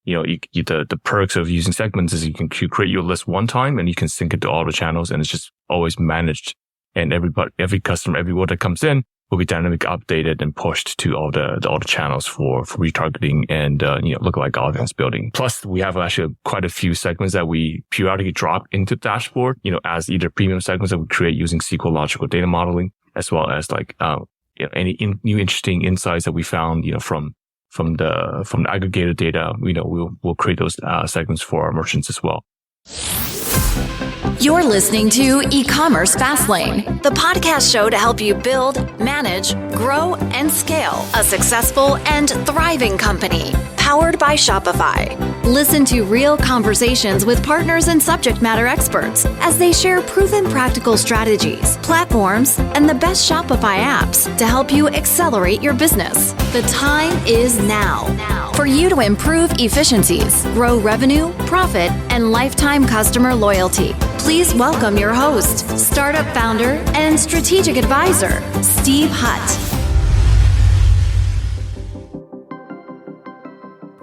the perks of using segments is you can create your list one time and you can sync it to all the channels, and it's just always managed. And every customer, every order that comes in will be dynamically updated and pushed to all the channels for retargeting and, lookalike audience building. Plus, we have actually quite a few segments that we periodically drop into the dashboard, as either premium segments that we create using SQL logical data modeling, as well as any new interesting insights that we found, from the aggregated data, we'll create those segments for our merchants as well. You're listening to eCommerce Fastlane, the podcast show to help you build, manage, grow, and scale a successful and thriving company, powered by Shopify. Listen to real conversations with partners and subject matter experts as they share proven practical strategies, platforms, and the best Shopify apps to help you accelerate your business. The time is now for you to improve efficiencies, grow revenue, profit, and lifetime customer loyalty. Please welcome your host, startup founder and strategic advisor, Steve Hutt.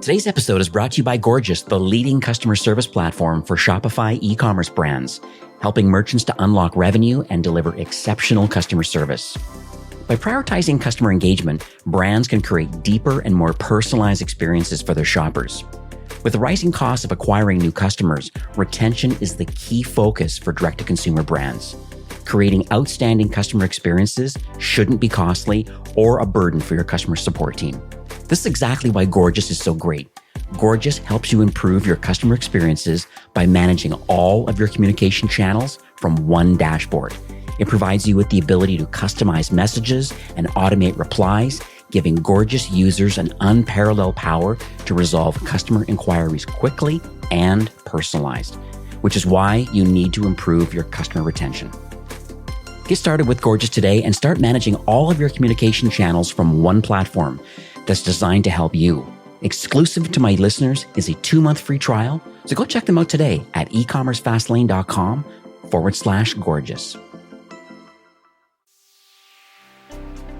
Today's episode is brought to you by Gorgeous, the leading customer service platform for Shopify e-commerce brands, helping merchants to unlock revenue and deliver exceptional customer service. By prioritizing customer engagement, brands can create deeper and more personalized experiences for their shoppers. With the rising cost of acquiring new customers, retention is the key focus for direct-to-consumer brands. Creating outstanding customer experiences shouldn't be costly or a burden for your customer support team. This is exactly why Gorgeous is so great. Gorgeous helps you improve your customer experiences by managing all of your communication channels from one dashboard. It provides you with the ability to customize messages and automate replies, giving Gorgeous users an unparalleled power to resolve customer inquiries quickly and personalized, which is why you need to improve your customer retention. Get started with Gorgeous today and start managing all of your communication channels from one platform that's designed to help you. Exclusive to my listeners is a 2-month free trial, so go check them out today at ecommercefastlane.com/gorgeous.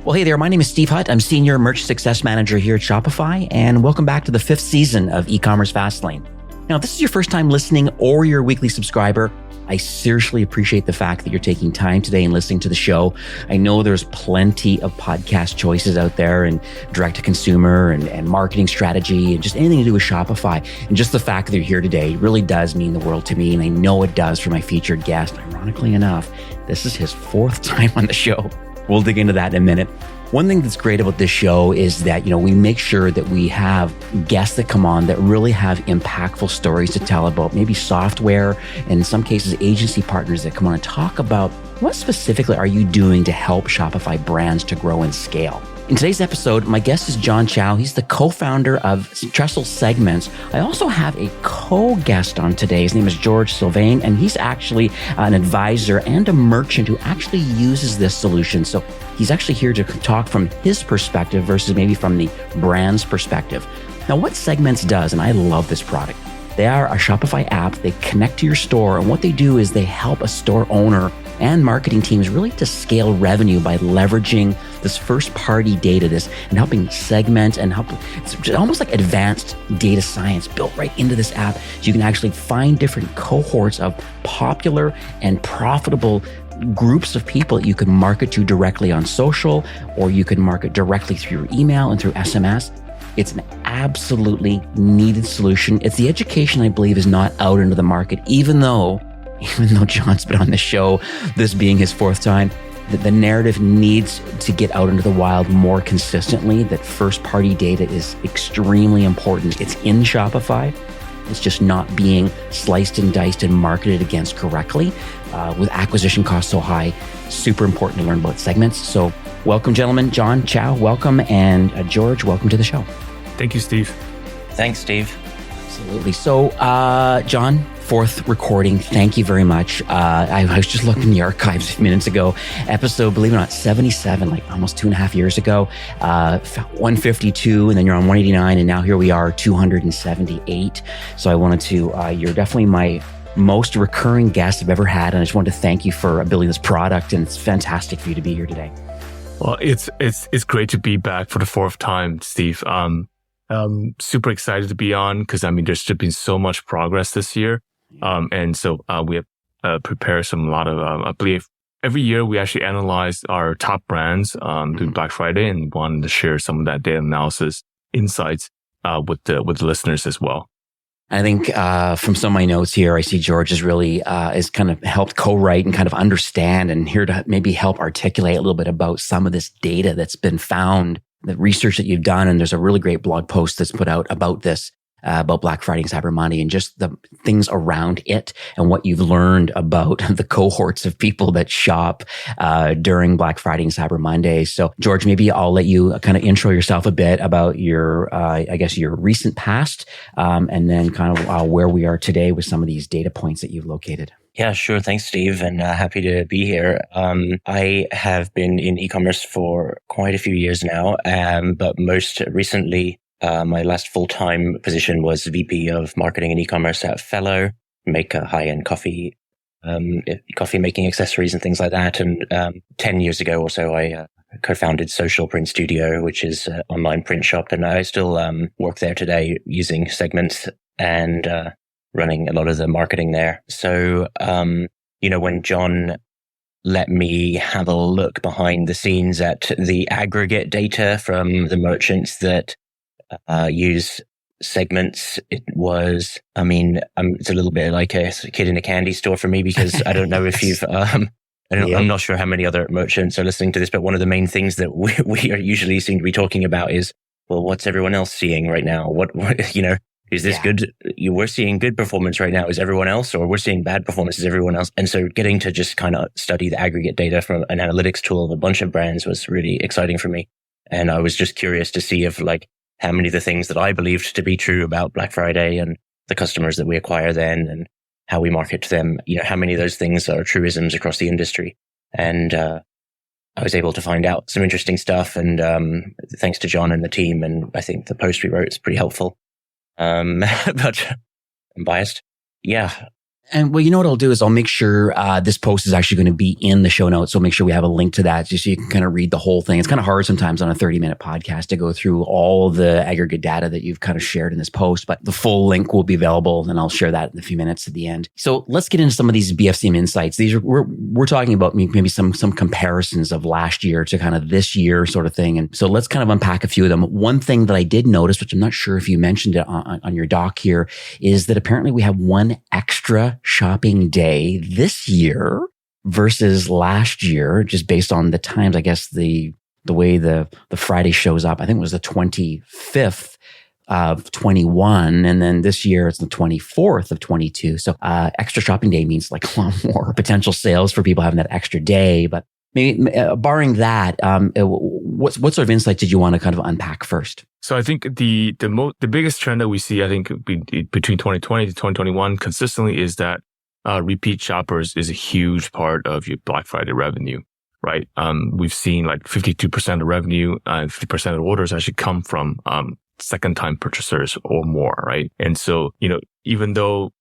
Well, hey there, my name is Steve Hutt. I'm Senior Merchant Success Manager here at Shopify, and welcome back to the 5th season of eCommerce Fastlane. Now, if this is your first time listening or you're a weekly subscriber, I seriously appreciate the fact that you're taking time today and listening to the show. I know there's plenty of podcast choices out there and direct-to-consumer and marketing strategy and just anything to do with Shopify. And just the fact that you're here today really does mean the world to me, and I know it does for my featured guest. Ironically enough, this is his 4th time on the show. We'll dig into that in a minute. One thing that's great about this show is that, we make sure that we have guests that come on that really have impactful stories to tell about maybe software, and in some cases, agency partners that come on and talk about what specifically are you doing to help Shopify brands to grow and scale. In today's episode, my guest is John Chow. He's the co-founder of Trestle Segments. I also have a co-guest on today. His name is George Sylvain, and he's actually an advisor and a merchant who actually uses this solution. So he's actually here to talk from his perspective versus maybe from the brand's perspective. Now, what Segments does, and I love this product, they are a Shopify app. They connect to your store, and what they do is they help a store owner and marketing teams really to scale revenue by leveraging this first-party data, and helping segment and help. It's almost like advanced data science built right into this app. So you can actually find different cohorts of popular and profitable groups of people that you can market to directly on social, or you can market directly through your email and through SMS. It's an absolutely needed solution. It's the education I believe is not out into the market, even though John's been on the show, this being his 4th time, that the narrative needs to get out into the wild more consistently, that first-party data is extremely important. It's in Shopify. It's just not being sliced and diced and marketed against correctly. With acquisition costs so high, super important to learn about segments. So welcome, gentlemen. John Chow, welcome. And George, welcome to the show. Thank you, Steve. Thanks, Steve. Absolutely. So, John, 4th recording. Thank you very much. I was just looking in the archives a few minutes ago. Episode, believe it or not, 77, like almost 2.5 years ago. 152, and then you're on 189, and now here we are, 278. So I wanted to, you're definitely my most recurring guest I've ever had, and I just wanted to thank you for building this product, and it's fantastic for you to be here today. Well, it's great to be back for the 4th time, Steve. super excited to be on because, there's just been so much progress this year. And so we have prepared a lot of, I believe, every year we actually analyze our top brands through Black Friday and wanted to share some of that data analysis insights with the listeners as well. I think from some of my notes here, I see George is really is kind of helped co-write and kind of understand and here to maybe help articulate a little bit about some of this data that's been found, the research that you've done. And there's a really great blog post that's put out about this, about Black Friday and Cyber Monday and just the things around it and what you've learned about the cohorts of people that shop during Black Friday and Cyber Monday. So George, maybe I'll let you kind of intro yourself a bit about your, your recent past, and then kind of where we are today with some of these data points that you've located. Yeah, sure. Thanks, Steve, and happy to be here. I have been in e-commerce for quite a few years now, but most recently, my last full-time position was VP of Marketing and E-commerce at Fellow, make high-end coffee making accessories and things like that. And 10 years ago or so, I co-founded Social Print Studio, which is an online print shop. And I still work there today using Segment and running a lot of the marketing there. So, when John let me have a look behind the scenes at the aggregate data from the merchants that use segments, it was, it's a little bit like a kid in a candy store for me because I don't know if you've, I'm not sure how many other merchants are listening to this, but one of the main things that we are usually seem to be talking about is, well, what's everyone else seeing right now? What is this good? We're seeing good performance right now. Is everyone else? Or we're seeing bad performance? Is everyone else? And so getting to just kind of study the aggregate data from an analytics tool of a bunch of brands was really exciting for me. And I was just curious to see if how many of the things that I believed to be true about Black Friday and the customers that we acquire then and how we market to them, how many of those things are truisms across the industry. And I was able to find out some interesting stuff. And thanks to John and the team. And I think the post we wrote is pretty helpful. But I'm biased. Yeah. And well, you know what I'll do is I'll make sure this post is actually going to be in the show notes. So make sure we have a link to that just so you can kind of read the whole thing. It's kind of hard sometimes on a 30-minute podcast to go through all the aggregate data that you've kind of shared in this post, but the full link will be available and I'll share that in a few minutes at the end. So let's get into some of these BFCM insights. These are, we're talking about maybe some comparisons of last year to kind of this year sort of thing. And so let's kind of unpack a few of them. One thing that I did notice, which I'm not sure if you mentioned it on your doc here, is that apparently we have one extra shopping day this year versus last year, just based on the times, I guess the way the Friday shows up. I think it was the 25th of 21. And then this year it's the 24th of 22. So, extra shopping day means like a lot more potential sales for people having that extra day. But maybe barring that, what sort of insight did you want to kind of unpack first? So I think the biggest trend that we see, I think between 2020 to 2021 consistently is that repeat shoppers is a huge part of your Black Friday revenue, right? We've seen like 52% of revenue and 50% of orders actually come from second time purchasers or more, right? And so, even though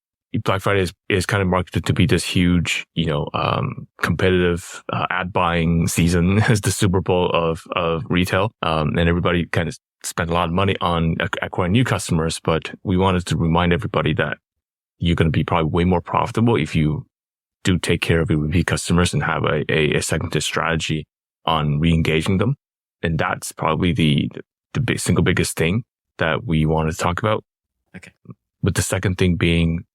Black Friday is kind of marketed to be this huge, competitive ad buying season as the Super Bowl of retail, and everybody kind of spent a lot of money on acquiring new customers. But we wanted to remind everybody that you're going to be probably way more profitable if you do take care of your repeat customers and have a segmented strategy on re-engaging them. And that's probably the single biggest thing that we wanted to talk about. Okay. With the second thing being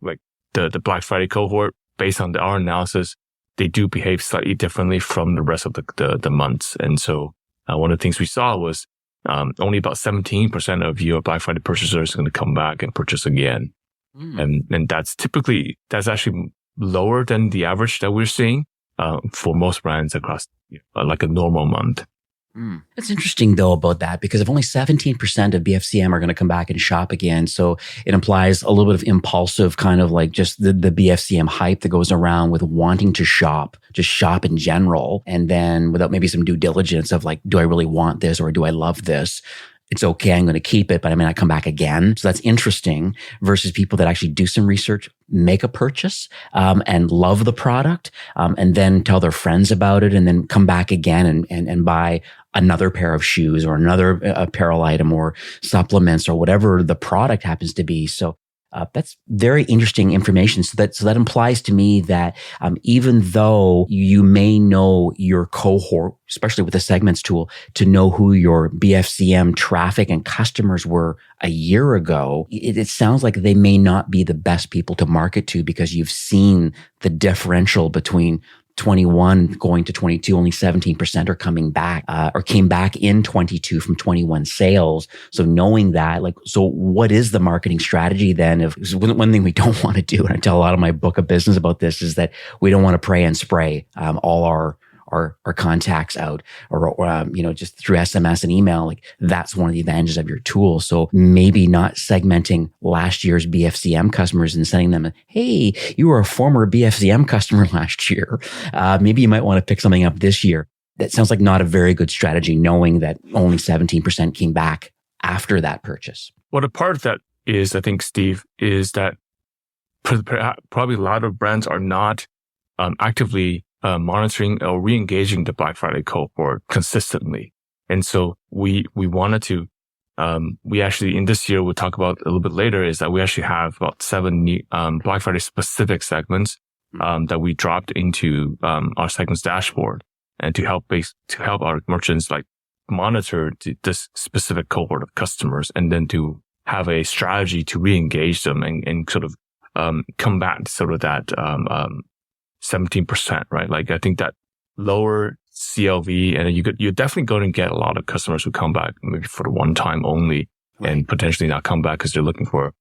like the Black Friday cohort, based on our analysis, they do behave slightly differently from the rest of the months. And so one of the things we saw was only about 17% of your Black Friday purchasers are going to come back and purchase again. And that's actually lower than the average that we're seeing for most brands across like a normal month. It's interesting though about that because if only 17% of BFCM are going to come back and shop again, so it implies a little bit of impulsive kind of like just the BFCM hype that goes around with wanting to shop, just shop in general, and then without maybe some due diligence of like, do I really want this or do I love this? It's okay, I'm going to keep it, but I may not come back again. So that's interesting versus people that actually do some research, make a purchase, and love the product, and then tell their friends about it and then come back again and buy another pair of shoes or another apparel item or supplements or whatever the product happens to be. So that's very interesting information. So that implies to me that even though you may know your cohort, especially with the segments tool, to know who your BFCM traffic and customers were a year ago, it sounds like they may not be the best people to market to because you've seen the differential between 21 going to 22, only 17% are coming back, or came back in 22 from 21 sales. So knowing that, so what is the marketing strategy then? If one thing we don't want to do, and I tell a lot of my book of business about this, is that we don't want to pray and spray, all our contacts out or just through SMS and email. That's one of the advantages of your tool. So maybe not segmenting last year's BFCM customers and sending them, hey, you were a former BFCM customer last year. Maybe you might want to pick something up this year. That sounds like not a very good strategy, knowing that only 17% came back after that purchase. Well, the part of that is, I think, Steve, is that probably a lot of brands are not actively monitoring or re-engaging the Black Friday cohort consistently. And so we wanted to, we actually, in this year, we'll talk about a little bit later, is that we actually have about 7 new, Black Friday specific segments, that we dropped into, our segments dashboard and to help our merchants monitor this specific cohort of customers and then to have a strategy to re-engage them and sort of, combat sort of that, 17%, right? I think that lower CLV, and you're definitely going to get a lot of customers who come back maybe for the one time only, right, and potentially not come back because they're looking for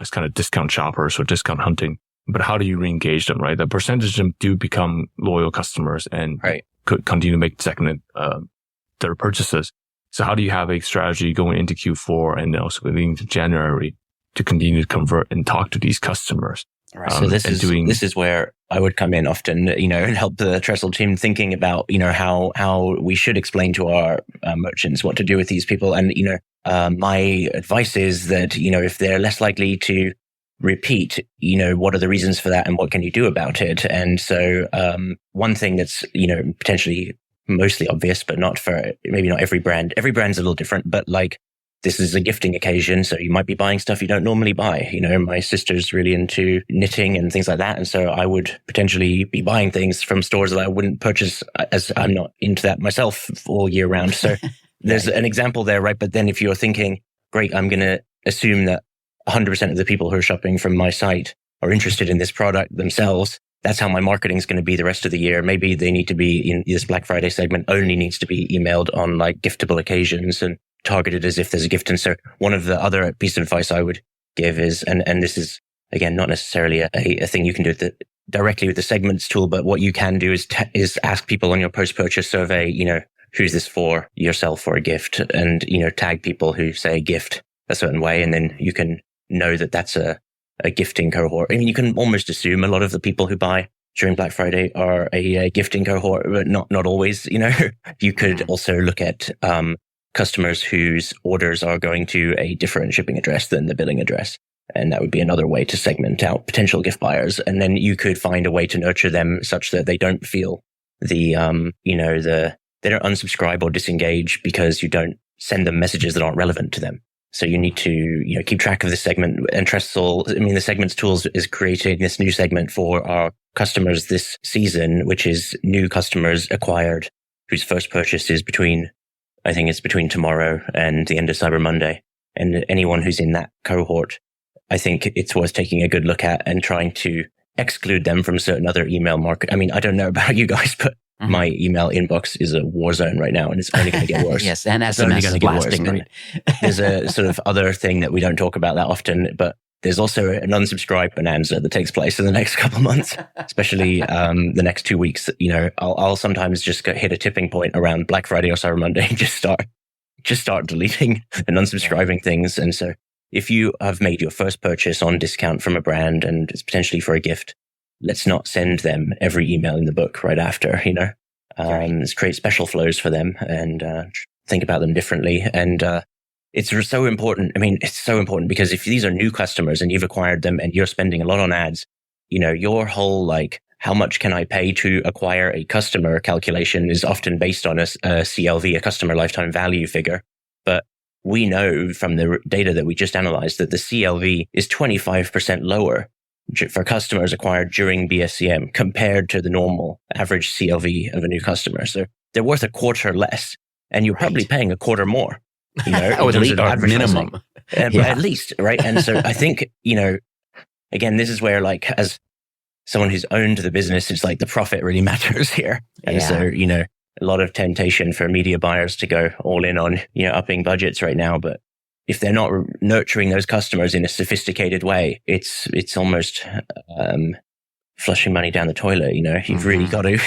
it's kind of discount shoppers or discount hunting. But how do you re-engage them, right? The percentage of them do become loyal customers and could continue to make second their purchases. So how do you have a strategy going into Q4 and also going into January to continue to convert and talk to these customers? Right. So this is where I would come in often, and help the Trestle team thinking about, how we should explain to our merchants what to do with these people. And, my advice is that, if they're less likely to repeat, what are the reasons for that and what can you do about it? And so, one thing that's, potentially mostly obvious, but maybe not every brand. Every brand's a little different, but this is a gifting occasion, so you might be buying stuff you don't normally buy. My sister's really into knitting and things like that. And so I would potentially be buying things from stores that I wouldn't purchase, as I'm not into that myself all year round. So there's an example there, right? But then if you're thinking, great, I'm going to assume that 100% of the people who are shopping from my site are interested in this product themselves, that's how my marketing is going to be the rest of the year. Maybe they need to be in this Black Friday segment, only needs to be emailed on giftable occasions and targeted as if there's a gift. And so one of the other piece of advice I would give is, and this is, again, not necessarily a thing you can do directly with the segments tool, but what you can do is ask people on your post-purchase survey, who's this for, yourself or a gift? And, tag people who say gift a certain way. And then you can know that that's a gifting cohort. I mean, you can almost assume a lot of the people who buy during Black Friday are a gifting cohort, but not always, You could also look at, customers whose orders are going to a different shipping address than the billing address. And that would be another way to segment out potential gift buyers. And then you could find a way to nurture them such that they don't feel they don't unsubscribe or disengage because you don't send them messages that aren't relevant to them. So you need to, keep track of the segment. And Trestle, the segments tools is creating this new segment for our customers this season, which is new customers acquired whose first purchase is between tomorrow and the end of Cyber Monday. And anyone who's in that cohort, I think it's worth taking a good look at and trying to exclude them from certain other email market. I mean, I don't know about you guys, but my email inbox is a war zone right now and it's only going to get worse. Yes, and SMS is blasting. Right? There's a sort of other thing that we don't talk about that often, but there's also an unsubscribe bonanza that takes place in the next couple of months, especially the next 2 weeks. I'll sometimes just hit a tipping point around Black Friday or Cyber Monday and just start deleting and unsubscribing things. And so if you have made your first purchase on discount from a brand and it's potentially for a gift, let's not send them every email in the book right after, Let's create special flows for them and think about them differently. And it's so important. I mean, it's so important because if these are new customers and you've acquired them and you're spending a lot on ads, your whole how much can I pay to acquire a customer calculation is often based on a CLV, a customer lifetime value figure. But we know from the data that we just analyzed that the CLV is 25% lower for customers acquired during BSCM compared to the normal average CLV of a new customer. So they're worth a quarter less, and you're probably paying a quarter more, at minimum. At least, right? And so I think, again, this is where, like, as someone who's owned the business, it's like the profit really matters here. And so, a lot of temptation for media buyers to go all in on, upping budgets right now. But if they're not nurturing those customers in a sophisticated way, it's almost flushing money down the toilet. You've really got to.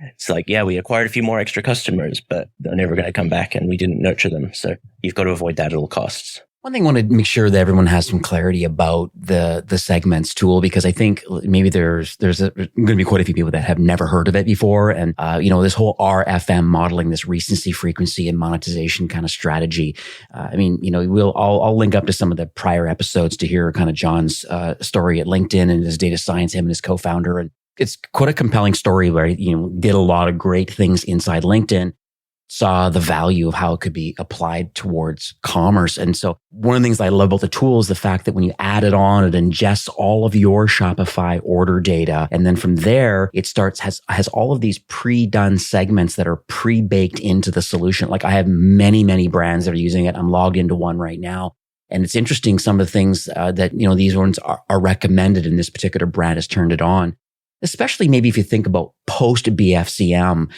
It's like, we acquired a few more extra customers, but they're never going to come back, and we didn't nurture them. So you've got to avoid that at all costs. One thing I want to make sure that everyone has some clarity about the segments tool, because I think maybe there's going to be quite a few people that have never heard of it before. And, this whole RFM modeling, this recency, frequency, and monetization kind of strategy. I'll link up to some of the prior episodes to hear kind of John's story at LinkedIn and his data science, him and his co-founder. And it's quite a compelling story where, did a lot of great things inside LinkedIn, saw the value of how it could be applied towards commerce. And so one of the things I love about the tool is the fact that when you add it on, it ingests all of your Shopify order data. And then from there, it has all of these pre-done segments that are pre-baked into the solution. Like I have many, many brands that are using it. I'm logged into one right now. And it's interesting, some of the things that, these ones are recommended, and this particular brand has turned it on. Especially maybe if you think about post BFCM,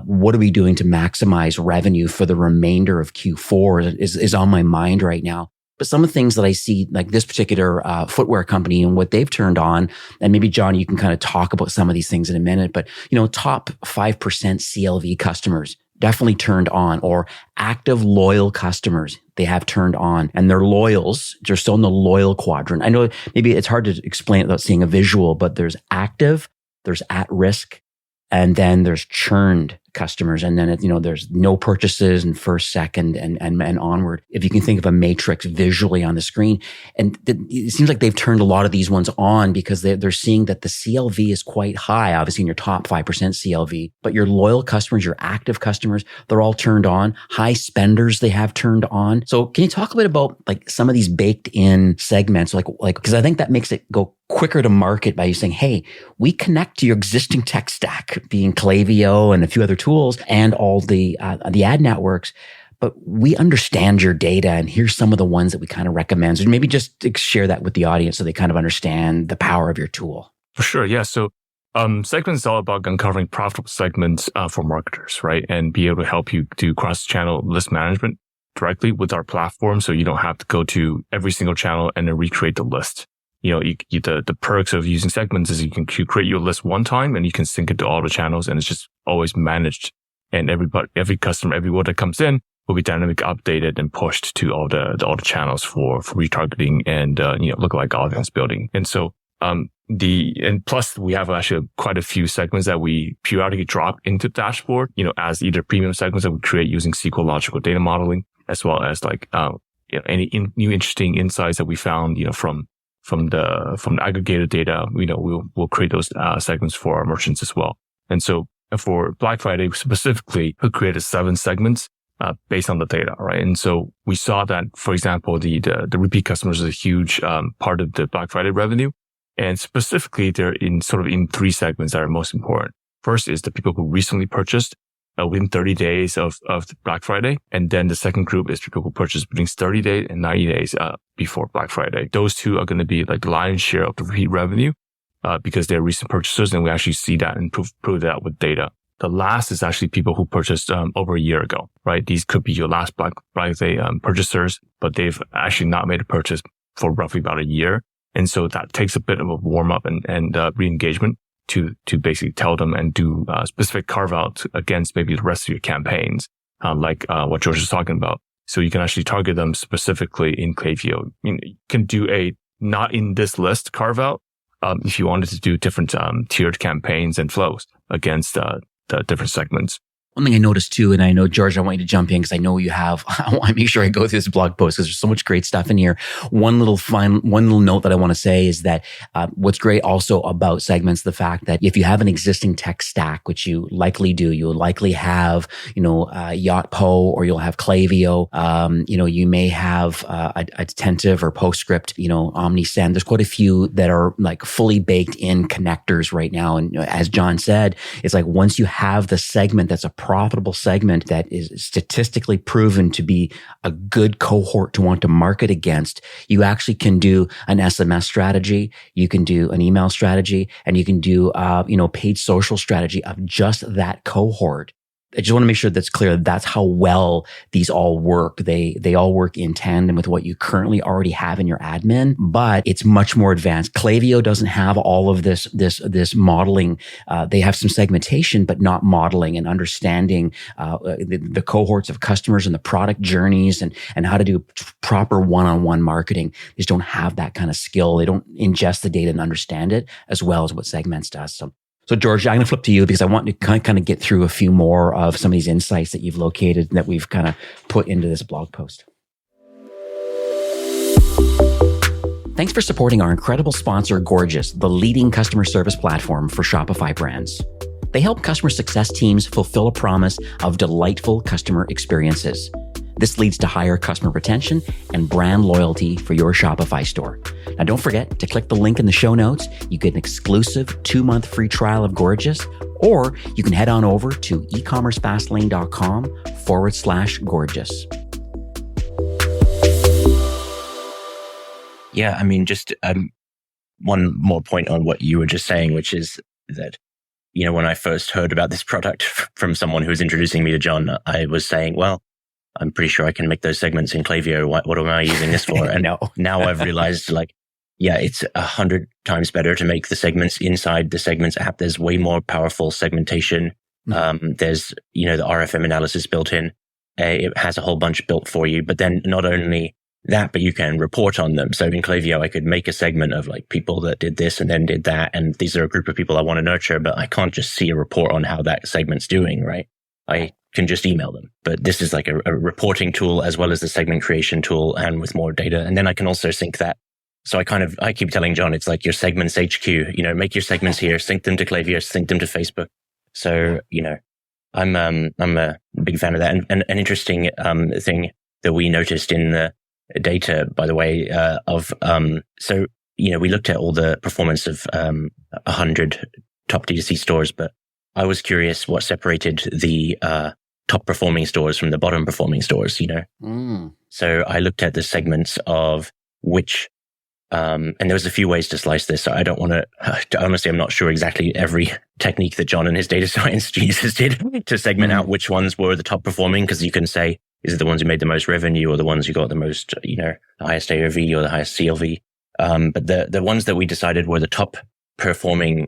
what are we doing to maximize revenue for the remainder of Q4 is on my mind right now. But some of the things that I see, like this particular footwear company and what they've turned on, and maybe John, you can kind of talk about some of these things in a minute, but top 5% CLV customers definitely turned on, or active loyal customers they have turned on, and they're loyals. They're still in the loyal quadrant. I know maybe it's hard to explain it without seeing a visual, but there's active, there's at risk, and then there's churned customers. And then, there's no purchases and first, second, and onward. If you can think of a matrix visually on the screen. And it seems like they've turned a lot of these ones on because they're seeing that the CLV is quite high, obviously in your top 5% CLV, but your loyal customers, your active customers, they're all turned on. High spenders, they have turned on. So can you talk a bit about like some of these baked in segments, like, because I think that makes it go quicker to market by you saying, hey, we connect to your existing tech stack, being Klaviyo and a few other tools and all the ad networks, but we understand your data, and here's some of the ones that we kind of recommend. So maybe just share that with the audience so they kind of understand the power of your tool. For sure. Yeah. So segments is all about uncovering profitable segments for marketers, right? And be able to help you do cross-channel list management directly with our platform, so you don't have to go to every single channel and then recreate the list. The perks of using segments is you can create your list one time and you can sync it to all the channels, and it's just always managed. And every customer, every order that comes in will be dynamically updated and pushed to all the channels for retargeting and, lookalike audience building. And so, and plus we have actually quite a few segments that we periodically drop into the dashboard, as either premium segments that we create using SQL logical data modeling, as well as like, any new interesting insights that we found, from the aggregated data, we'll create those segments for our merchants as well. And so for Black Friday specifically, we created 7 segments based on the data, right? And so we saw that, for example, the repeat customers is a huge part of the Black Friday revenue, and specifically they're in 3 segments that are most important. First is the people who recently purchased within 30 days of Black Friday. And then the second group is people who purchase between 30 days and 90 days before Black Friday. Those two are going to be like the lion's share of the repeat revenue because they're recent purchasers, and we actually see that and prove that with data. The last is actually people who purchased over a year ago, right? These could be your last Black Friday purchasers, but they've actually not made a purchase for roughly about a year. And so that takes a bit of a warm up and re-engagement to basically tell them and do specific carve out against maybe the rest of your campaigns, like what George was talking about. So you can actually target them specifically in Klaviyo. You can do a not in this list carve out if you wanted to do different tiered campaigns and flows against the different segments. One thing I noticed too, and I know, George, I want you to jump in because I know you have, I want to make sure I go through this blog post because there's so much great stuff in here. One little note that I want to say is that what's great also about segments, the fact that if you have an existing tech stack, which you likely do, you'll likely have, Yotpo, or you'll have Klaviyo, you may have Attentive or PostScript, OmniSend. There's quite a few that are like fully baked in connectors right now. And as John said, it's like once you have the segment that's a profitable segment that is statistically proven to be a good cohort to want to market against, you actually can do an SMS strategy, you can do an email strategy, and you can do paid social strategy of just that cohort. I just want to make sure that's clear. That's how well these all work. They all work in tandem with what you currently already have in your admin, but it's much more advanced. Klaviyo doesn't have all of this modeling. They have some segmentation, but not modeling and understanding the cohorts of customers and the product journeys and how to do proper one-on-one marketing. They just don't have that kind of skill. They don't ingest the data and understand it as well as what Segments does. So George, I'm going to flip to you because I want to kind of get through a few more of some of these insights that you've located that we've kind of put into this blog post. Thanks for supporting our incredible sponsor, Gorgias, the leading customer service platform for Shopify brands. They help customer success teams fulfill a promise of delightful customer experiences. This leads to higher customer retention and brand loyalty for your Shopify store. Now, don't forget to click the link in the show notes. You get an exclusive 2-month free trial of Gorgias, or you can head on over to ecommercefastlane.com/Gorgias. Yeah, I mean, just one more point on what you were just saying, which is that, when I first heard about this product from someone who was introducing me to John, I was saying, well, I'm pretty sure I can make those segments in Klaviyo. What am I using this for? And now I've realized, it's 100 times better to make the segments inside the Segments app. There's way more powerful segmentation. There's, the RFM analysis built in. It has a whole bunch built for you. But then not only that, but you can report on them. So in Klaviyo, I could make a segment of people that did this and then did that. And these are a group of people I want to nurture, but I can't just see a report on how that segment's doing, right? I can just email them. But this is like a reporting tool as well as the segment creation tool and with more data. And then I can also sync that. So I keep telling John, it's like your segments HQ, make your segments here, sync them to Klaviyo, sync them to Facebook. So, I'm a big fan of that. And an interesting, thing that we noticed in the data, by the way, we looked at all the performance of, 100 top D2C stores, but I was curious what separated the, top performing stores from the bottom performing stores, So I looked at the segments of which, and there was a few ways to slice this. So I don't want to, honestly, I'm not sure exactly every technique that John and his data science geniuses did to segment out which ones were the top performing. Cause you can say, is it the ones who made the most revenue or the ones who got the most, the highest AOV or the highest CLV? But the ones that we decided were the top performing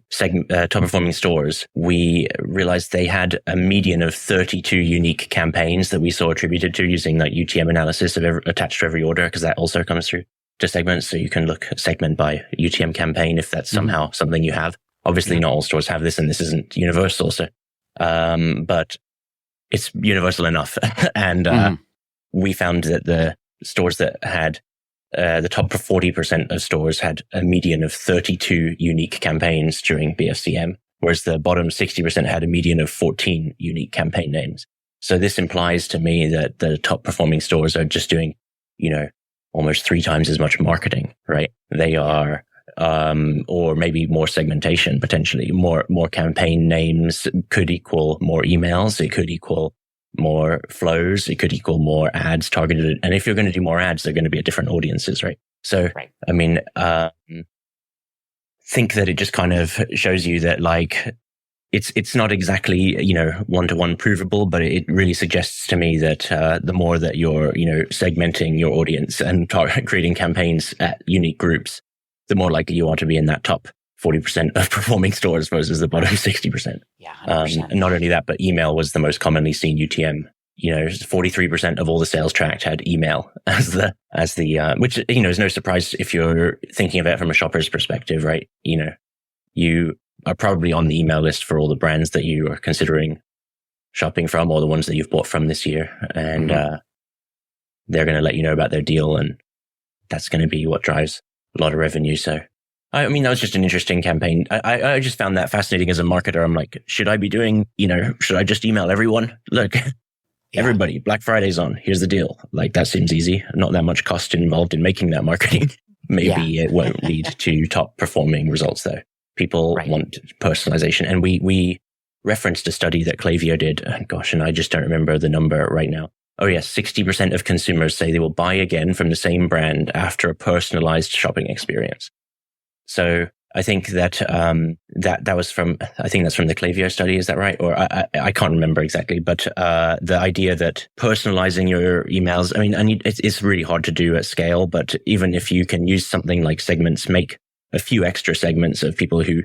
stores, we realized they had a median of 32 unique campaigns that we saw attributed to using like UTM analysis attached to every order, because that also comes through to segments. So you can look at segment by UTM campaign if that's somehow something you have. Obviously, not all stores have this, and this isn't universal. So, but it's universal enough. And we found that the stores that had the top 40% of stores had a median of 32 unique campaigns during BFCM, whereas the bottom 60% had a median of 14 unique campaign names. So this implies to me that the top performing stores are just doing, almost 3 times as much marketing, right? They are, or maybe more segmentation, potentially more campaign names could equal more emails. It could equal more flows. It could equal more ads targeted. And if you're going to do more ads, they're going to be at different audiences, right? So, right. I mean, think that it just kind of shows you that it's not exactly, one-to-one provable, but it really suggests to me that, the more that you're, segmenting your audience and creating campaigns at unique groups, the more likely you are to be in that top 40% of performing stores versus the bottom 60%. Yeah. And not only that, but email was the most commonly seen UTM. 43% of all the sales tracked had email as the which, is no surprise if you're thinking of it from a shopper's perspective, right? You are probably on the email list for all the brands that you are considering shopping from or the ones that you've bought from this year. And they're going to let you know about their deal. And that's going to be what drives a lot of revenue. So, I mean, that was just an interesting campaign. I just found that fascinating as a marketer. I'm like, should I just email everyone? Look, everybody, Black Friday's on. Here's the deal. Like, that seems easy. Not that much cost involved in making that marketing. Maybe it won't lead to top performing results though. People want personalization. And we referenced a study that Klaviyo did. And I just don't remember the number right now. Oh yes, 60% of consumers say they will buy again from the same brand after a personalized shopping experience. So I think that that was from, I think that's from the Klaviyo study. Is that right? Or I can't remember exactly, but the idea that personalizing your emails, I mean, it's really hard to do at scale, but even if you can use something like segments, make a few extra segments of people who,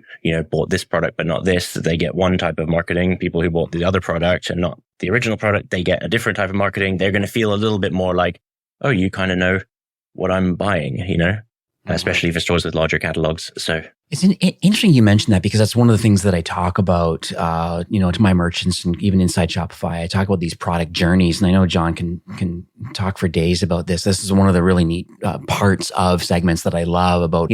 bought this product, but not this, they get one type of marketing. People who bought the other product and not the original product, they get a different type of marketing. They're going to feel a little bit more like, oh, you kind of know what I'm buying, especially for stores with larger catalogs. So it's interesting you mentioned that, because that's one of the things that I talk about, to my merchants and even inside Shopify. I talk about these product journeys, and I know John can talk for days about this. This is one of the really neat parts of segments that I love about,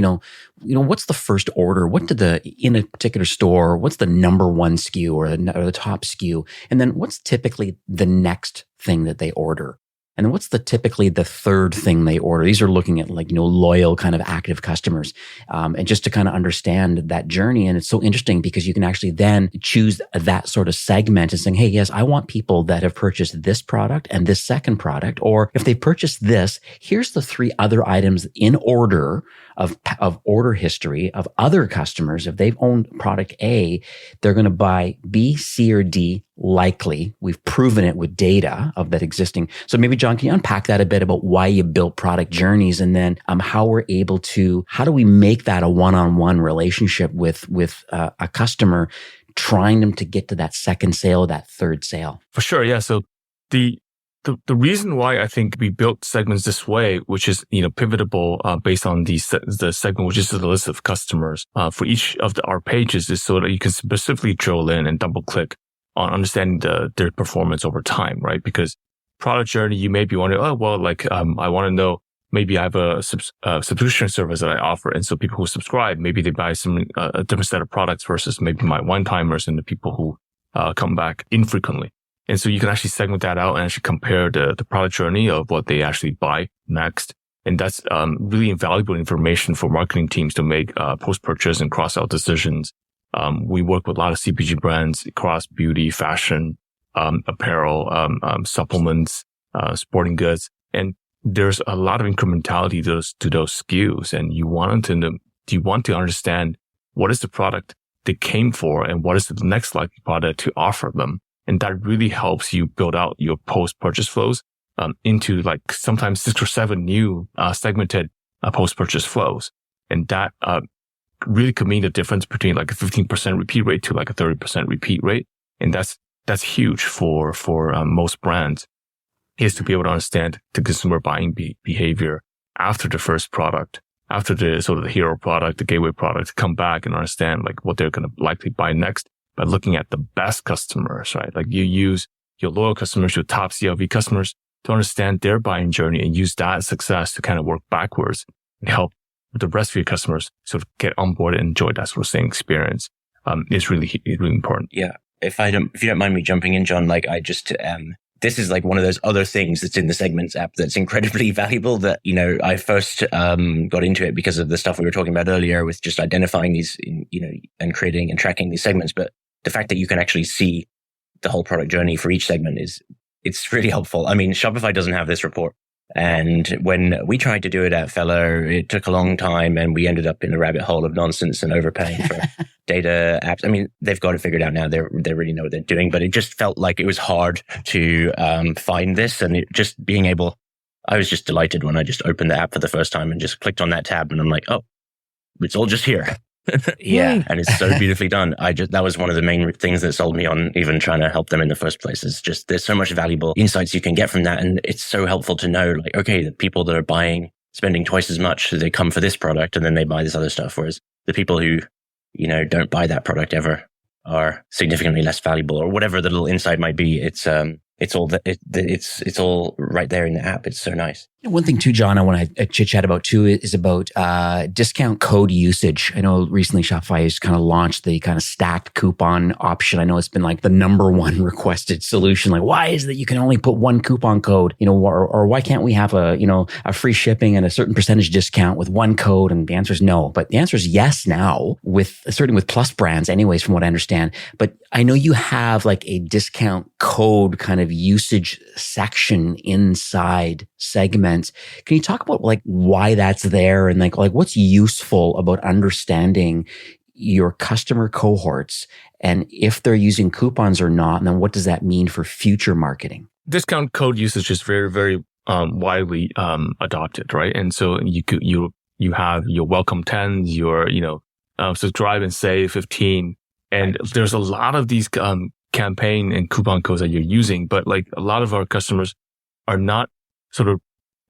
what's the first order? What did in a particular store, what's the number one SKU or the top SKU? And then what's typically the next thing that they order? And then what's typically the third thing they order? These are looking at loyal kind of active customers. And just to kind of understand that journey. And it's so interesting because you can actually then choose that sort of segment and saying, hey, yes, I want people that have purchased this product and this second product. Or if they purchased this, here's the 3 other items in order of order history of other customers. If they've owned product A, they're going to buy B, C, or D likely. We've proven it with data of that existing. So maybe John, can you unpack that a bit about why you built product journeys, and then how do we make that a one-on-one relationship with a customer, trying them to get to that second sale, that third sale? For sure. Yeah. So the reason why I think we built segments this way, which is, pivotable, based on the segment, which is the list of customers, for each of our pages, is so that you can specifically drill in and double click on understanding their performance over time, right? Because product journey, you may be wondering, I want to know, maybe I have a subscription service that I offer. And so people who subscribe, maybe they buy a different set of products versus maybe my one-timers and the people who come back infrequently. And so you can actually segment that out and actually compare the product journey of what they actually buy next. And that's really invaluable information for marketing teams to make post-purchase and cross-sell decisions. We work with a lot of CPG brands across beauty, fashion, apparel, supplements, sporting goods. And there's a lot of incrementality to those SKUs. And you want to understand what is the product they came for and what is the next likely product to offer them. And that really helps you build out your post-purchase flows into sometimes 6 or 7 new segmented post-purchase flows. And that really could mean the difference between a 15% repeat rate to a 30% repeat rate. And that's huge for most brands, is to be able to understand the consumer buying behavior after the first product, after the sort of the hero product, the gateway product, to come back and understand what they're going to likely buy next. By looking at the best customers, right? You use your loyal customers, your top CLV customers, to understand their buying journey and use that success to kind of work backwards and help the rest of your customers sort of get on board and enjoy that sort of same experience. Is really important. Yeah. If you don't mind me jumping in, John, this is one of those other things that's in the Segments app that's incredibly valuable that, I first got into it because of the stuff we were talking about earlier with just identifying these, and creating and tracking these segments. But the fact that you can actually see the whole product journey for each segment it's really helpful. I mean, Shopify doesn't have this report. And when we tried to do it at Feller, it took a long time and we ended up in a rabbit hole of nonsense and overpaying for data apps. I mean, they've got it figured out now. They really know what they're doing, but it just felt like it was hard to find this. And I was just delighted when I just opened the app for the first time and just clicked on that tab and I'm like, oh, it's all just here. Yeah. And it's so beautifully done. That was one of the main things that sold me on even trying to help them in the first place, is just there's so much valuable insights you can get from that. And it's so helpful to know, okay, the people that are spending twice as much, they come for this product and then they buy this other stuff. Whereas the people who, don't buy that product ever, are significantly less valuable, or whatever the little insight might be. It's all it's all right there in the app. It's so nice. One thing too, John, I want to chit chat about too is about discount code usage. I know recently Shopify has kind of launched the kind of stacked coupon option. I know it's been like the number one requested solution. Like, why is it that you can only put one coupon code? Or why can't we have a free shipping and a certain percentage discount with one code? And the answer is no. But the answer is yes now, certainly with Plus brands, anyways, from what I understand. But I know you have like a discount code kind of usage section inside Segme. Can you talk about like why that's there and like what's useful about understanding your customer cohorts and if they're using coupons or not, and then what does that mean for future marketing? Discount code usage is very, very widely adopted, right? And so you have your welcome 10s, your subscribe and save 15, and there's a lot of these campaign and coupon codes that you're using, but like a lot of our customers are not sort of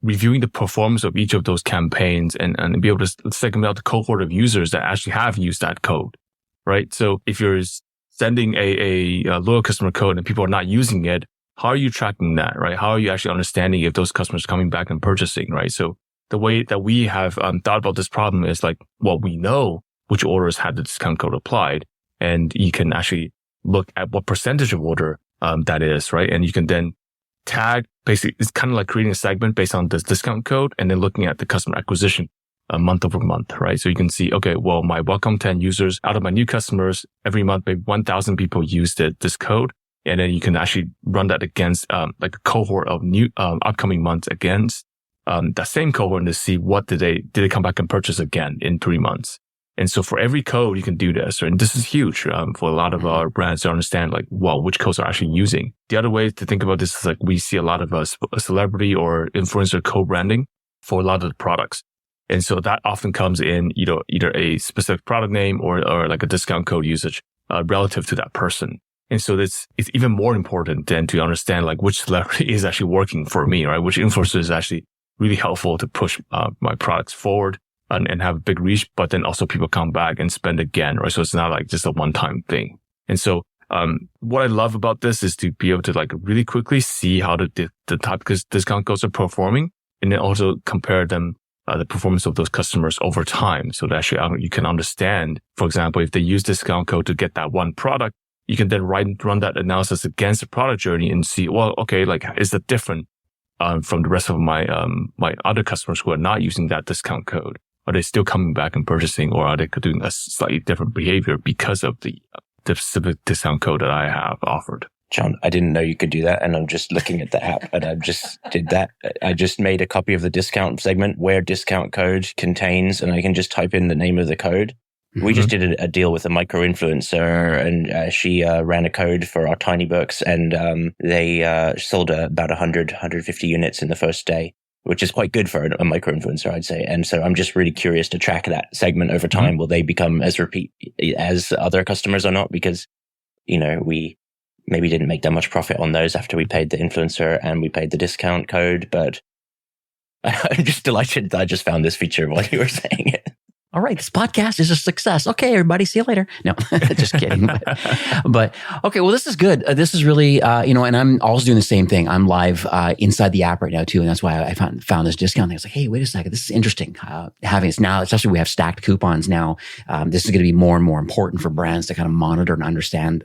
reviewing the performance of each of those campaigns and be able to segment out the cohort of users that actually have used that code, right? So if you're sending a loyal customer code and people are not using it, how are you tracking that, right? How are you actually understanding if those customers are coming back and purchasing, right? So the way that we have thought about this problem is like, well, we know which orders had the discount code applied, and you can actually look at what percentage of order that is, right? And you can then tag, basically, it's kind of like creating a segment based on this discount code and then looking at the customer acquisition month over month, right? So you can see, okay, well, my welcome 10 users out of my new customers, every month, maybe 1,000 people used this code. And then you can actually run that against like a cohort of new upcoming months against that same cohort and to see what did they come back and purchase again in 3 months. And so for every code, you can do this. And this is huge for a lot of our brands to understand, like, well, which codes are actually using. The other way to think about this is like we see a lot of celebrity or influencer co-branding for a lot of the products. And so that often comes in either a specific product name or like a discount code usage relative to that person. And so it's even more important than to understand like which celebrity is actually working for me, right? Which influencer is actually really helpful to push my products forward. And have a big reach, but then also people come back and spend again, right? So it's not like just a one-time thing. And so, what I love about this is to be able to like really quickly see how the type discount codes are performing, and then also compare them, the performance of those customers over time. So that actually you can understand, for example, if they use discount code to get that one product, you can then run that analysis against the product journey and see, well, okay, like, is that different, from the rest of my other customers who are not using that discount code? Are they still coming back and purchasing, or are they doing a slightly different behavior because of the specific discount code that I have offered? John, I didn't know you could do that, and I'm just looking at the app, and I just did that. I just made a copy of the discount segment where discount code contains, and I can just type in the name of the code. Mm-hmm. We just did a deal with a micro-influencer, and she ran a code for our tiny books, and they sold about 150 units in the first day, which is quite good for a micro-influencer, I'd say. And so I'm just really curious to track that segment over time. Mm-hmm. Will they become as repeat as other customers or not? Because, we maybe didn't make that much profit on those after we paid the influencer and we paid the discount code. But I'm just delighted that I just found this feature while you were saying it. All right, this podcast is a success. Okay, everybody, see you later. No, just kidding. But okay, well, this is good. This is really, and I'm also doing the same thing. I'm live inside the app right now too, and that's why I found this discount thing. I was like, hey, wait a second, this is interesting. Having this now, especially we have stacked coupons now. This is going to be more and more important for brands to kind of monitor and understand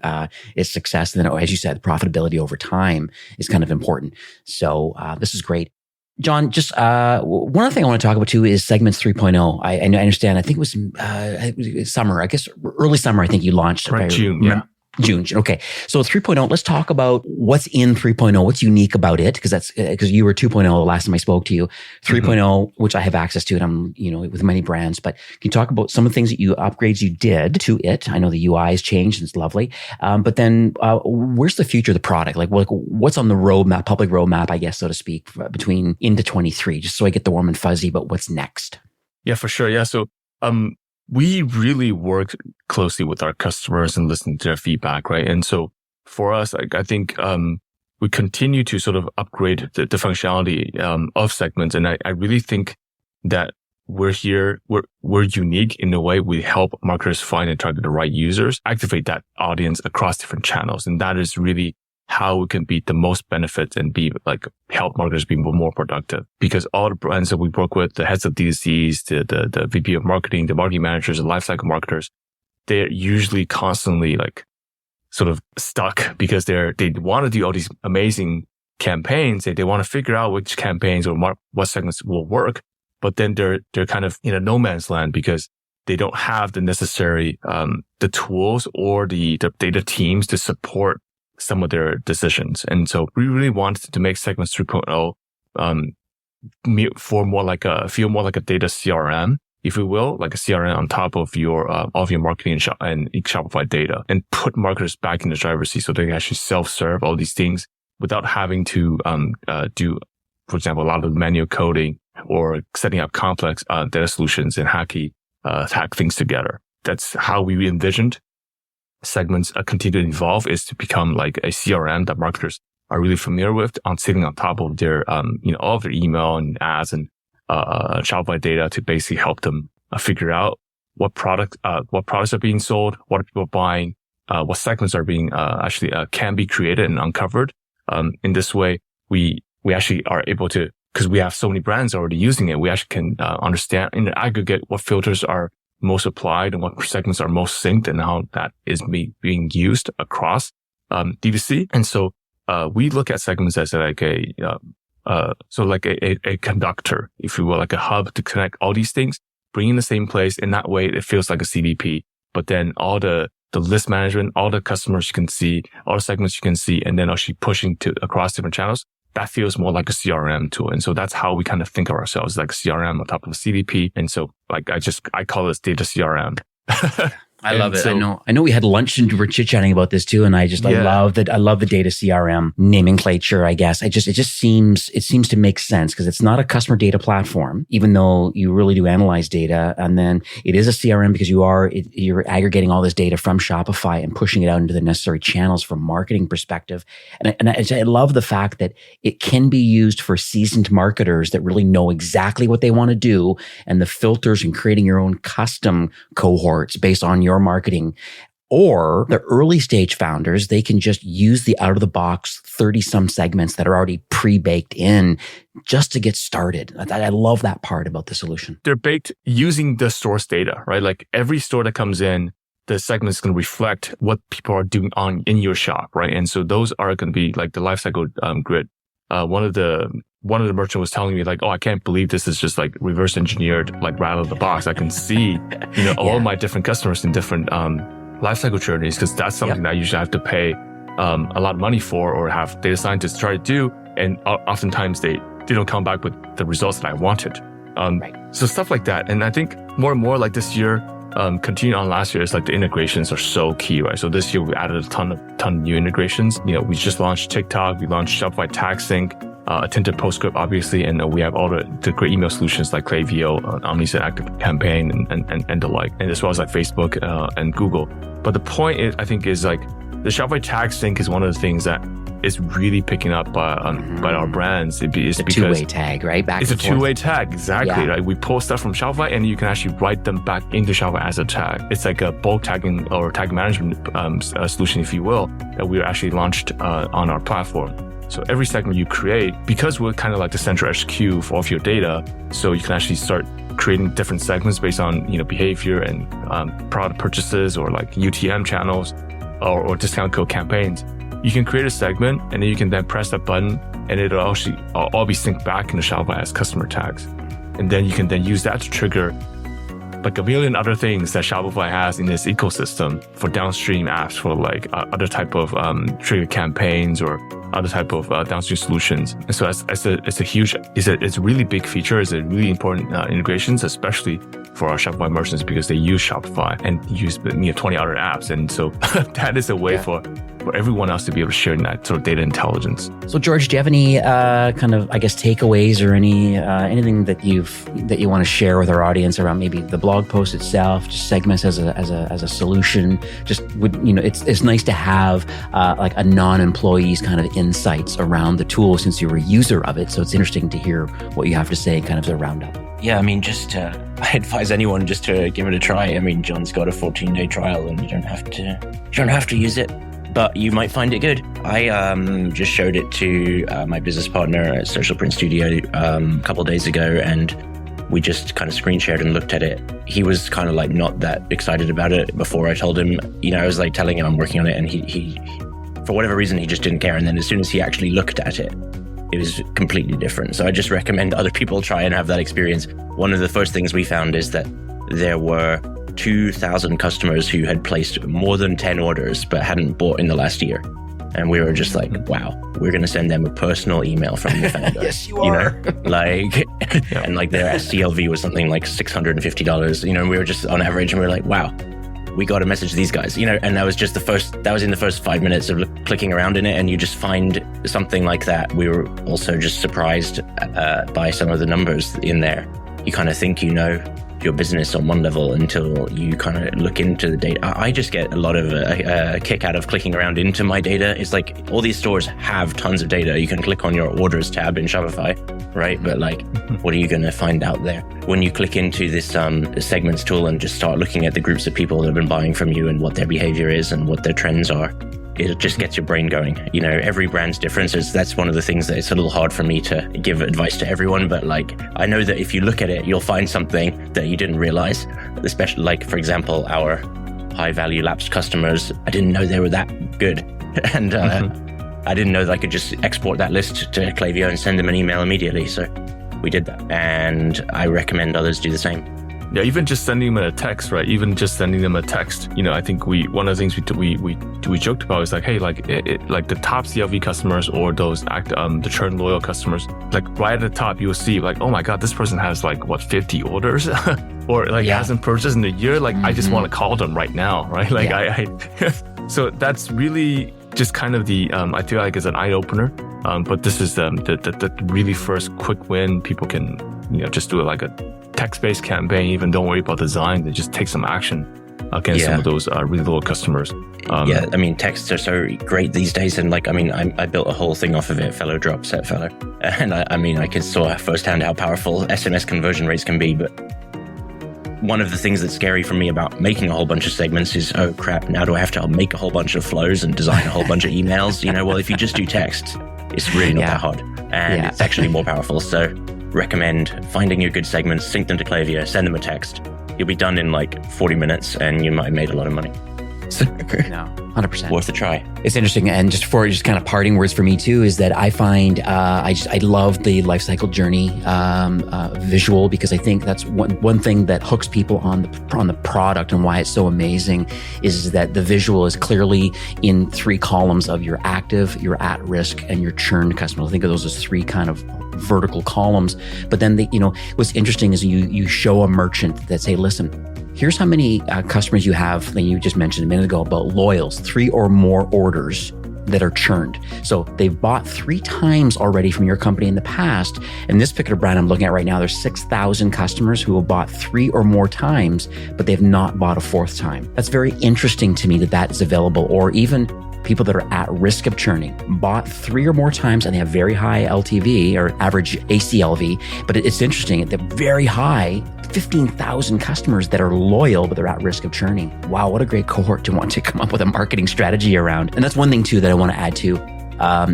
its success. And then, as you said, profitability over time is kind of important. So this is great. John, just one other thing I want to talk about too is Segments 3.0. I understand. I think it was summer. I guess early summer. I think you launched. Right, June. Yeah. June. Okay. So 3.0, let's talk about what's in 3.0. What's unique about it? Because you were 2.0 the last time I spoke to you. 3.0, which I have access to, and I'm, with many brands, but can you talk about some of the things that upgrades you did to it? I know the UI has changed and it's lovely. But then, where's the future of the product? Like what's on the roadmap, public roadmap, I guess, so to speak, between into 23, just so I get the warm and fuzzy about what's next. Yeah, for sure. Yeah. So, we really work closely with our customers and listen to their feedback, right? And so for us, I think we continue to sort of upgrade the functionality of segments. And I really think that we're here, we're unique in a way. We help marketers find and target the right users, activate that audience across different channels. And that is really how we can be the most benefit and be like help marketers be more productive. Because all the brands that we work with, the heads of DCs, the VP of marketing, the marketing managers, the lifecycle marketers, they're usually constantly like sort of stuck because they want to do all these amazing campaigns. They want to figure out which campaigns or what segments will work. But then they're kind of in a no man's land because they don't have the necessary, the tools or the data teams to support some of their decisions. And so we really wanted to make Segments 3.0, feel more like a data CRM, if you will, like a CRM on top of your marketing and Shopify data, and put marketers back in the driver's seat so they can actually self-serve all these things without having to, do, for example, a lot of manual coding or setting up complex, data solutions and hack things together. That's how we envisioned Segments continue to evolve, is to become like a CRM that marketers are really familiar with, sitting on top of their, all of their email and ads and, Shopify data to basically help them figure out what products are being sold, what are people buying, what segments are being, can be created and uncovered. In this way, we actually are able to, because we have so many brands already using it, we actually can, understand in the aggregate what filters are most applied and what segments are most synced and how that is being used across D2C. And so we look at segments as like a conductor, if you will, like a hub to connect all these things, bring in the same place. In that way, it feels like a CDP. But then all the list management, all the customers you can see, all the segments you can see, and then actually pushing to across different channels, that feels more like a CRM tool. And so that's how we kind of think of ourselves, like a CRM on top of a CDP. And so like I call this data CRM. I love it. So, I know we had lunch and we were chit-chatting about this too. And I love that. I love the data CRM nomenclature, I guess. It just seems to make sense because it's not a customer data platform, even though you really do analyze data. And then it is a CRM because you're aggregating all this data from Shopify and pushing it out into the necessary channels from a marketing perspective. And I love the fact that it can be used for seasoned marketers that really know exactly what they want to do, and the filters and creating your own custom cohorts based on your marketing. Or the early stage founders, they can just use the out of the box 30 some segments that are already pre-baked in just to get started. I love that part about the solution. They're baked using the source data, right? Like every store that comes in, the segment is going to reflect what people are doing in your shop, right? And so those are going to be like the lifecycle grid. One of the merchant was telling me like, oh, I can't believe this is just like reverse engineered, like right out of the box. I can see, all my different customers in different, lifecycle journeys. Cause that's something that I usually have to pay, a lot of money for or have data scientists try to do. And oftentimes they don't come back with the results that I wanted. So stuff like that. And I think more and more like this year, continuing on last year, is like the integrations are so key, right? So this year we added a ton of new integrations. We just launched TikTok, we launched Shopify Tag Sync, Attentive PostScript, obviously, and we have all the great email solutions like Klaviyo, Omnisend Active Campaign, and the like, and as well as like Facebook and Google. But the point is, I think, is like the Shopify Tag Sync is one of the things that is really picking up by our brands. It's a two-way tag, right? It's a two-way tag, exactly. Right? We pull stuff from Shopify, and you can actually write them back into Shopify as a tag. It's like a bulk tagging or tag management solution, if you will, that we actually launched on our platform. So every segment you create, because we're kind of like the central HQ for all of your data, so you can actually start creating different segments based on behavior and product purchases or like UTM channels or discount code campaigns. You can create a segment, and then you can then press that button, and it'll actually all be synced back into Shopify as customer tags. And then you can then use that to trigger like a million other things that Shopify has in this ecosystem for downstream apps for like other type of trigger campaigns or other type of downstream solutions. And so it's a really big feature. It's a really important integrations, especially for our Shopify merchants, because they use Shopify and use 20 other apps. And so that is a way for everyone else to be able to share that sort of data intelligence. So George, do you have any kind of, I guess, takeaways or anything that you want to share with our audience around maybe the blog post itself, just segments as a solution? Just it's nice to have like a non-employee's kind of insights around the tool since you're a user of it. So it's interesting to hear what you have to say kind of as a roundup. Yeah, I mean, I advise anyone just to give it a try. I mean, John's got a 14-day trial and you don't have to use it, but you might find it good. I just showed it to my business partner at Social Print Studio a couple of days ago, and we just kind of screen shared and looked at it. He was kind of like not that excited about it before I told him, I was like telling him I'm working on it, and he for whatever reason, he just didn't care. And then as soon as he actually looked at it, it was completely different. So I just recommend other people try and have that experience. One of the first things we found is that there were 2,000 customers who had placed more than 10 orders but hadn't bought in the last year. And we were just like, wow, we're going to send them a personal email from the founder. Yes, you are. And like their SCLV was something like $650, and we were just on average, and we were like, wow, we got to message these guys, and that was in the first 5 minutes of clicking around in it. And you just find something like that. We were also just surprised by some of the numbers in there. You kind of think your business on one level until you kind of look into the data. I just get a lot of a kick out of clicking around into my data. It's like all these stores have tons of data. You can click on your orders tab in Shopify, right? But like, what are you going to find out there? When you click into this segments tool and just start looking at the groups of people that have been buying from you and what their behavior is and what their trends are, it just gets your brain going. Every brand's different. So that's one of the things that it's a little hard for me to give advice to everyone. But like, I know that if you look at it, you'll find something that you didn't realize. Especially like, for example, our high value lapsed customers, I didn't know they were that good. And I didn't know that I could just export that list to Klaviyo and send them an email immediately. So we did that. And I recommend others do the same. Yeah, even just sending them a text, right? Even just sending them a text. I think one of the things we joked about is like, hey, like like the top CLV customers or those the churn loyal customers, like right at the top, you will see like, oh my God, this person has like 50 orders, or like hasn't purchased in a year. Like I just want to call them right now, right? Like I so that's really just kind of the I feel like it's an eye opener. But this is the really first quick win. People can just do like a text-based campaign, even don't worry about design, they just take some action against some of those really loyal customers. I mean, texts are so great these days. And like, I mean, I built a whole thing off of it, Fellow Drop, Set Fellow. And I mean, I saw firsthand how powerful SMS conversion rates can be. But one of the things that's scary for me about making a whole bunch of segments is, oh crap, now do I have to make a whole bunch of flows and design a whole bunch of emails? Well, if you just do text, it's really not that hard. And it's actually more powerful. So recommend finding your good segments, sync them to Klaviyo, send them a text. You'll be done in like 40 minutes and you might have made a lot of money. So, no, 100%. Worth a try. It's interesting. And just kind of parting words for me too, is that I find I love the lifecycle journey visual, because I think that's one thing that hooks people on the product, and why it's so amazing is that the visual is clearly in 3 columns of your active, your at risk, and your churned customers. I think of those as 3 kind of vertical columns. But then what's interesting is you show a merchant that say, listen, here's how many customers you have, that you just mentioned a minute ago about loyals, 3 or more orders that are churned. So they've bought 3 times already from your company in the past. And this particular brand I'm looking at right now, there's 6,000 customers who have bought 3 or more times, but they've not bought a 4th time. That's very interesting to me that is available. Or even people that are at risk of churning, bought 3 or more times, and they have very high LTV or average ACLV. But it's interesting, they're very high, 15,000 customers that are loyal, but they're at risk of churning. Wow, what a great cohort to want to come up with a marketing strategy around. And that's one thing too that I want to add to,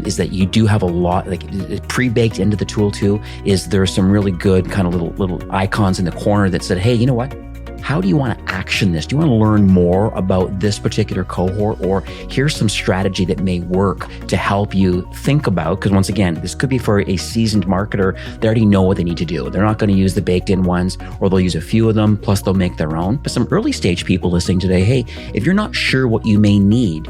is that you do have a lot, like pre-baked into the tool too, is there's some really good kind of little icons in the corner that said, hey, you know what? How do you want to action this? Do you want to learn more about this particular cohort? Or here's some strategy that may work to help you think about, because once again, this could be for a seasoned marketer. They already know what they need to do. They're not going to use the baked in ones, or they'll use a few of them, plus they'll make their own. But some early stage people listening today, hey, if you're not sure what you may need,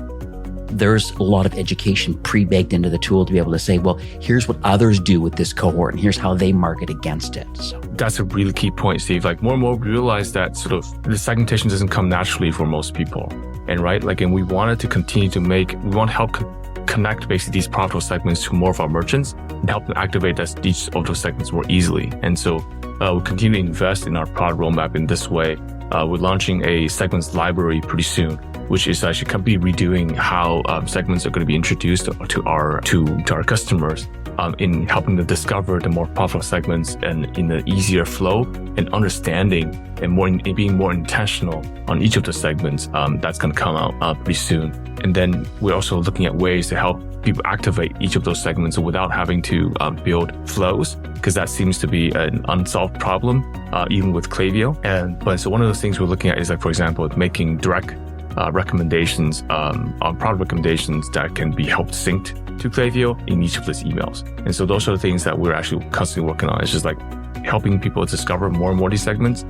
there's a lot of education pre-baked into the tool to be able to say, well, here's what others do with this cohort, and here's how they market against it. So that's a really key point, Steve. Like more and more we realize that sort of the segmentation doesn't come naturally for most people. And we wanted to continue to we want to help connect basically these profitable segments to more of our merchants and help them activate each of those segments more easily. And so we'll continue to invest in our product roadmap in this way. We're launching a segments library pretty soon. which is actually completely redoing how segments are going to be introduced to our customers, in helping them discover the more profitable segments and in an easier flow and understanding and being more intentional on each of the segments. That's going to come out pretty soon. And then we're also looking at ways to help people activate each of those segments without having to build flows, because that seems to be an unsolved problem, even with Klaviyo. But so one of those things we're looking at is, like, for example, making direct recommendations on product recommendations that can be helped synced to Klaviyo in each of these emails. And so those are the things that we're actually constantly working on. It's just like helping people discover more and more these segments,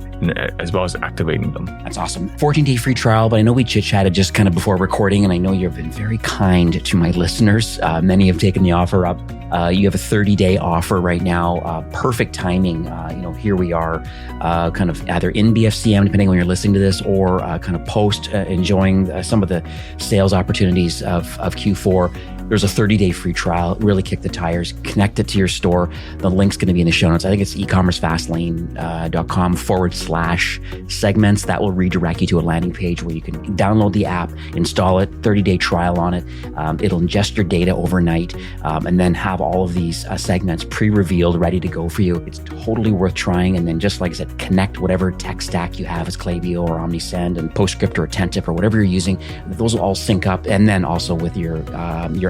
as well as activating them. That's awesome. 14-day free trial, but I know we chit-chatted just kind of before recording, and I know you've been very kind to my listeners. Many have taken the offer up. You have a 30-day offer right now. Perfect timing. Here we are kind of either in BFCM, depending on when you're listening to this, or kind of post enjoying some of the sales opportunities of Q4. There's a 30-day free trial. Really kick the tires. Connect it to your store. The link's going to be in the show notes. I think it's ecommercefastlane.com/segments. That will redirect you to a landing page where you can download the app, install it, 30-day trial on it. It'll ingest your data overnight, and then have all of these segments pre-revealed, ready to go for you. It's totally worth trying. And then, just like I said, connect whatever tech stack you have as Klaviyo or OmniSend and PostScript or Attentive or whatever you're using. Those will all sync up, and then also with your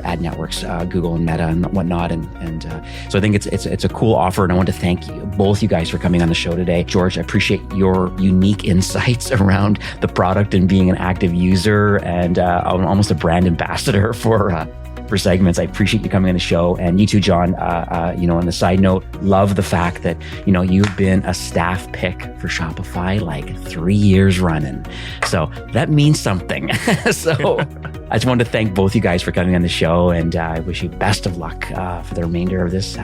ad networks, Google and Meta and whatnot. And so I think it's a cool offer. And I want to thank both you guys for coming on the show today. George, I appreciate your unique insights around the product and being an active user and almost a brand ambassador for segments. I appreciate you coming on the show. And you too, John, on the side note, love the fact that, you've been a staff pick for Shopify like 3 years running. So that means something. So I just wanted to thank both you guys for coming on the show, and I wish you best of luck for the remainder of this,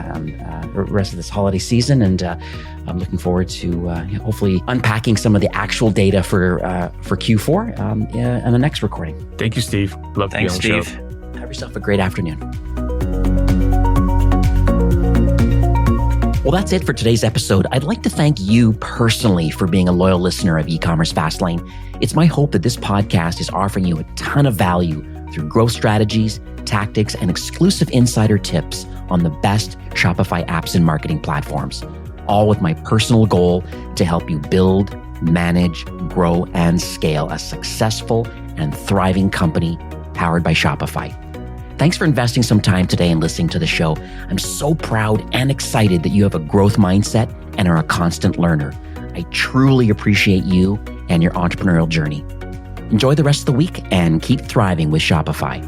rest of this holiday season. And I'm looking forward to hopefully unpacking some of the actual data for Q4 on the next recording. Thank you, Steve. Love to be on the show. Have yourself a great afternoon. Well, that's it for today's episode. I'd like to thank you personally for being a loyal listener of eCommerce Fastlane. It's my hope that this podcast is offering you a ton of value through growth strategies, tactics, and exclusive insider tips on the best Shopify apps and marketing platforms, all with my personal goal to help you build, manage, grow, and scale a successful and thriving company powered by Shopify. Thanks for investing some time today and listening to the show. I'm so proud and excited that you have a growth mindset and are a constant learner. I truly appreciate you and your entrepreneurial journey. Enjoy the rest of the week and keep thriving with Shopify.